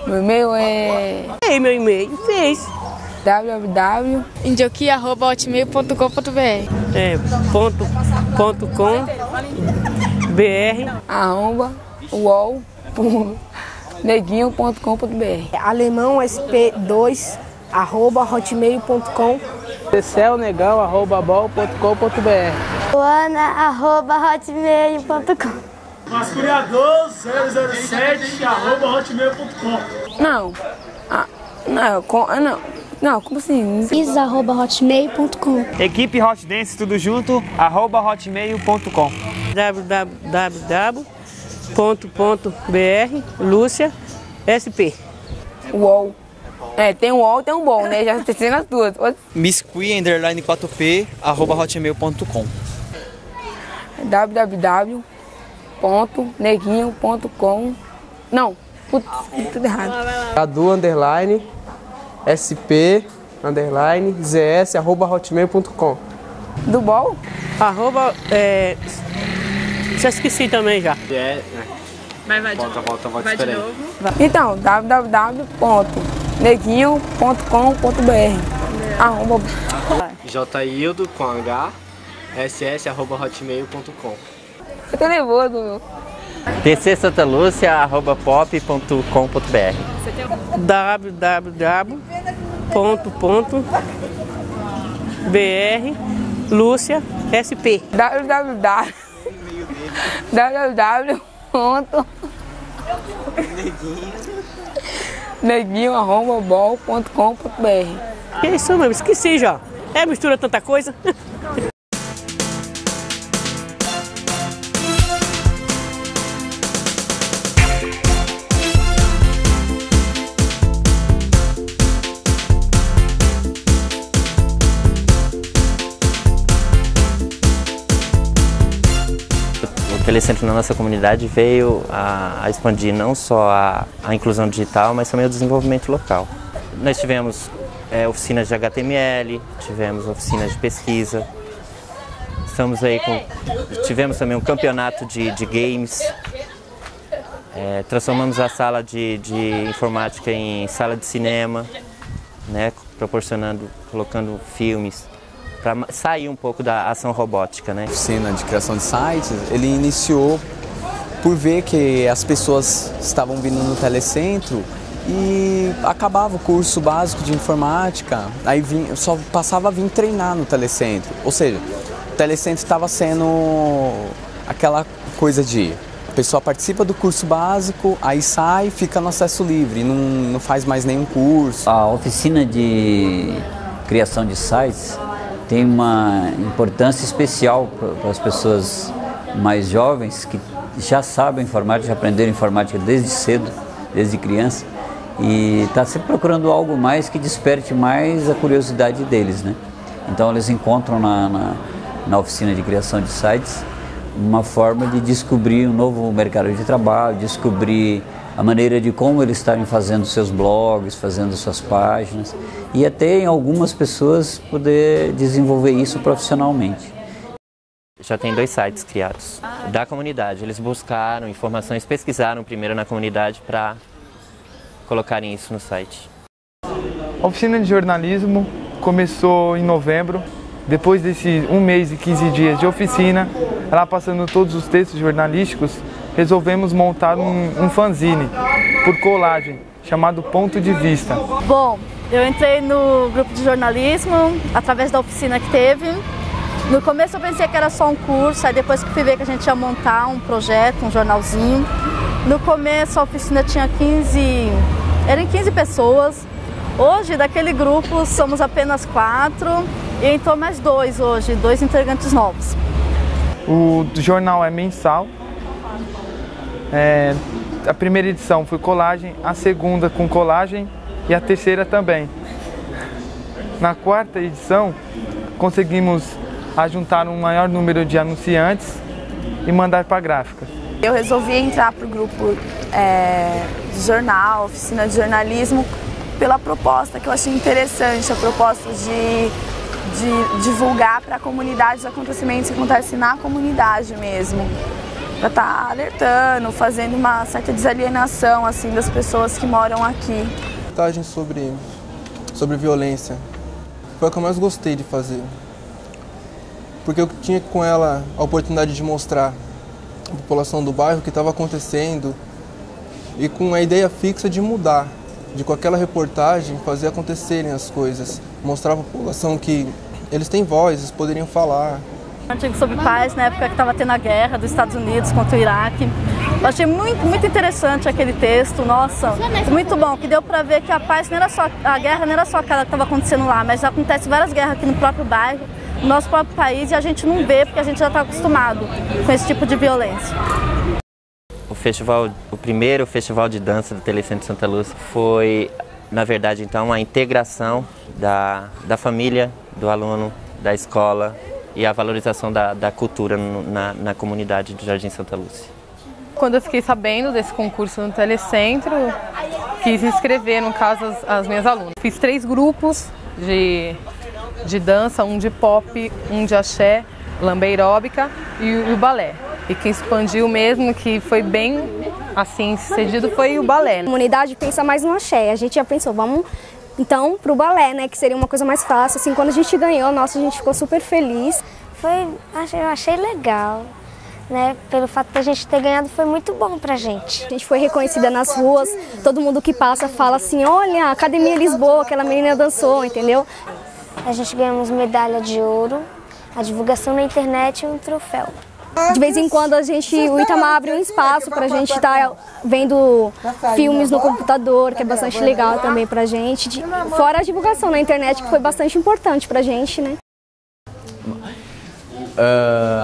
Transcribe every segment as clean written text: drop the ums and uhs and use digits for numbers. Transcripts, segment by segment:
Meu e-mail é... Meu e-mail fez. www.indioquia@hotmail.com.br .com.br alemãosp2@hotmail.com ccelnegão@bol.com.br Luana@hotmail.com Mascuriador007@hotmail.com Não, como assim? Isa@hotmail.com Equipe Hot Dance, tudo junto, @hotmail.com www.br Lúcia SP. UOL. Tem um UOL e tem um bom, né? Já tem nas duas. missqui_4p@hotmail.com www.neguinho.com. Não, putz, tudo errado. Cadu_SP_ZS@hotmail.com Do bom? Já esqueci também já. Volta, espera aí. Então, www.neguinho.com.br Jildo com H ss@hotmail.com. Eu tô nervoso, meu. tcsantalucia@pop.com.br www.br Lúcia SP. www.neguinho@bol.com.br É isso mesmo, esqueci já. Mistura tanta coisa. O Telecentro na nossa comunidade veio a expandir não só a inclusão digital, mas também o desenvolvimento local. Nós tivemos oficinas de HTML, tivemos oficinas de pesquisa, tivemos também um campeonato de games, transformamos a sala de informática em sala de cinema, né, colocando filmes, para sair um pouco da ação robótica, né? A oficina de criação de sites, ele iniciou por ver que as pessoas estavam vindo no Telecentro e acabava o curso básico de informática, aí só passava a vir treinar no Telecentro. Ou seja, o Telecentro estava sendo aquela coisa de a pessoa participa do curso básico, aí sai, fica no acesso livre, não faz mais nenhum curso. A oficina de criação de sites tem uma importância especial para as pessoas mais jovens que já sabem informática, já aprenderam informática desde cedo, desde criança, e está sempre procurando algo mais que desperte mais a curiosidade deles, né? Então eles encontram na oficina de criação de sites uma forma de descobrir um novo mercado de trabalho, descobrir a maneira de como eles estarem fazendo seus blogs, fazendo suas páginas e até em algumas pessoas poder desenvolver isso profissionalmente. Já tem 2 sites criados da comunidade. Eles buscaram informações, pesquisaram primeiro na comunidade para colocarem isso no site. A oficina de jornalismo começou em novembro. Depois desse 1 mês e 15 dias de oficina, ela passando todos os textos jornalísticos, resolvemos montar um fanzine por colagem, chamado Ponto de Vista. Bom, eu entrei no grupo de jornalismo através da oficina que teve. No começo eu pensei que era só um curso, aí depois que fui ver que a gente ia montar um projeto, um jornalzinho. No começo a oficina tinha 15 pessoas. Hoje, daquele grupo, somos apenas 4 e entrou mais 2 hoje, 2 integrantes novos. O jornal é mensal. A primeira edição foi colagem, a segunda com colagem e a terceira também. Na 4ª edição, conseguimos ajuntar um maior número de anunciantes e mandar para a gráfica. Eu resolvi entrar para o grupo de jornal, oficina de jornalismo, pela proposta que eu achei interessante, a proposta de divulgar para a comunidade os acontecimentos que acontecem na comunidade mesmo. para estar alertando, fazendo uma certa desalienação assim das pessoas que moram aqui. Reportagem sobre violência foi a que eu mais gostei de fazer, porque eu tinha com ela a oportunidade de mostrar à população do bairro o que estava acontecendo e com a ideia fixa de mudar, de com aquela reportagem fazer acontecerem as coisas, mostrar para a população que eles têm voz, eles poderiam falar. Um artigo sobre paz, na época que estava tendo a guerra dos Estados Unidos contra o Iraque. Eu achei muito interessante aquele texto, nossa, muito bom, que deu para ver que a paz não era só, a guerra não era só aquela que estava acontecendo lá, mas já acontece várias guerras aqui no próprio bairro, no nosso próprio país, e a gente não vê porque a gente já está acostumado com esse tipo de violência. O primeiro festival de dança do Telecentro Santa Lúcia foi, na verdade, então, a integração da família, do aluno, da escola, e a valorização da cultura na comunidade do Jardim Santa Lúcia. Quando eu fiquei sabendo desse concurso no Telecentro, quis inscrever, no caso, as minhas alunas. Fiz 3 grupos de dança, um de pop, um de axé, lamberóbica e o balé. E quem expandiu mesmo, que foi bem assim sucedido, foi o balé. A comunidade pensa mais no axé, a gente já pensou, vamos então pro balé, né, que seria uma coisa mais fácil. Assim, quando a gente ganhou, nossa, a gente ficou super feliz. Eu achei legal, né, pelo fato de a gente ter ganhado, foi muito bom pra gente. A gente foi reconhecida nas ruas, todo mundo que passa fala assim, olha, a Academia Lisboa, aquela menina dançou, entendeu? A gente ganhamos medalha de ouro, a divulgação na internet e um troféu. De vez em quando o Itamar abre um espaço para a gente estar vendo filmes no computador, que é bastante legal também para a gente. Fora a divulgação na internet, que foi bastante importante para a gente, né?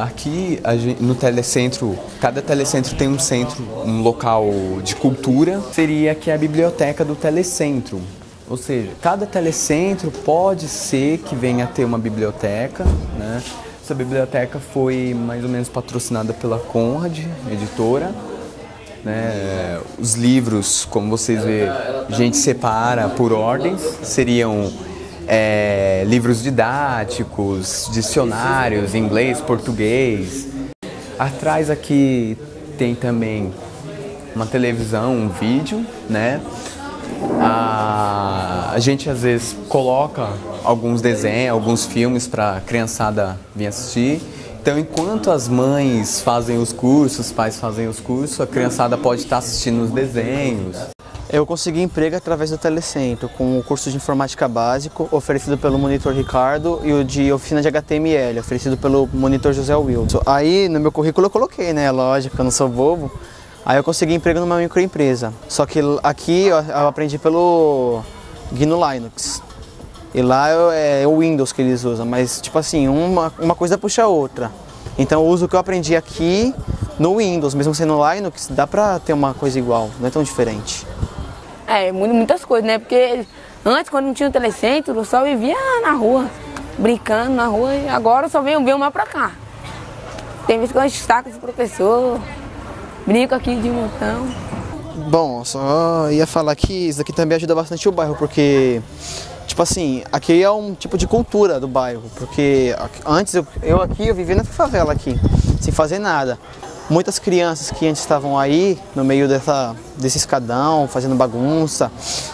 Aqui no Telecentro, cada Telecentro tem um centro, um local de cultura. Seria aqui a biblioteca do Telecentro. Ou seja, cada Telecentro pode ser que venha a ter uma biblioteca, né? Essa biblioteca foi mais ou menos patrocinada pela Conrad, editora, né? Os livros, como vocês veem, a gente separa por ordens, seriam livros didáticos, dicionários, inglês, português. Atrás aqui tem também uma televisão, um vídeo, né? A gente às vezes coloca alguns desenhos, alguns filmes para a criançada vir assistir. Então, enquanto as mães fazem os cursos, os pais fazem os cursos, a criançada pode estar assistindo os desenhos. Eu consegui emprego através do Telecentro, com o curso de informática básico oferecido pelo monitor Ricardo e o de oficina de HTML, oferecido pelo monitor José Wilson. Aí no meu currículo eu coloquei, né? Lógico, eu não sou bobo. Aí eu consegui emprego numa microempresa. Só que aqui eu aprendi pelo GNU Linux. E lá é o Windows que eles usam, mas tipo assim, uma coisa puxa a outra. Então eu uso o que eu aprendi aqui no Windows, mesmo sendo Linux, dá pra ter uma coisa igual, não é tão diferente. Muitas coisas, né? Porque antes, quando não tinha o Telecentro, eu só vivia na rua, brincando na rua, e agora eu só venho mais pra cá. Tem vezes que eu destaco esse professor, brinco aqui de montão. Bom, só ia falar que isso daqui também ajuda bastante o bairro, porque, tipo assim, aqui é um tipo de cultura do bairro, porque antes eu vivia na favela aqui, sem fazer nada. Muitas crianças que antes estavam aí, no meio desse escadão, fazendo bagunça,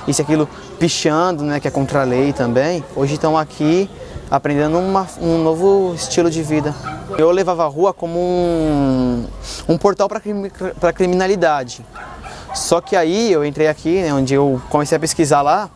isso e aquilo, pichando, né, que é contra a lei também, hoje estão aqui aprendendo um novo estilo de vida. Eu levava a rua como um portal para a criminalidade. Só que aí eu entrei aqui, né, onde eu comecei a pesquisar lá,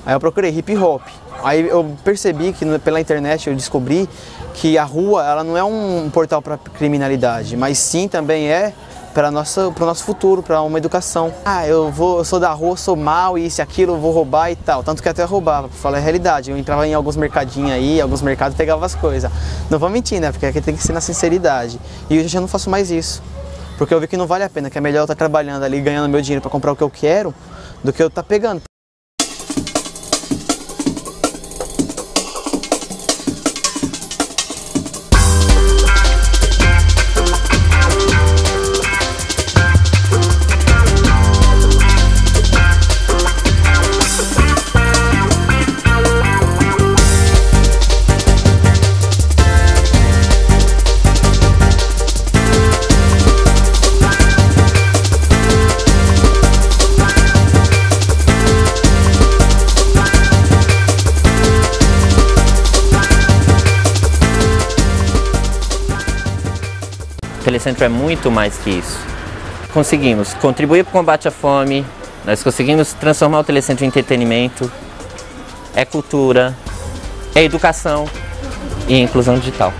aí eu procurei hip hop. Aí eu percebi que pela internet eu descobri que a rua ela não é um portal para criminalidade, mas sim também é para o nosso futuro, para uma educação. Eu sou da rua, sou mal, isso e aquilo, eu vou roubar e tal. Tanto que até roubava, para falar a realidade. Eu entrava em alguns mercadinhos aí, alguns mercados, pegava as coisas. Não vou mentir, né? Porque aqui tem que ser na sinceridade. E hoje eu já não faço mais isso. Porque eu vi que não vale a pena, que é melhor eu estar trabalhando ali, ganhando meu dinheiro para comprar o que eu quero, do que eu estar pegando. O Telecentro é muito mais que isso. Conseguimos contribuir para o combate à fome, nós conseguimos transformar o Telecentro em entretenimento, é cultura, é educação e inclusão digital.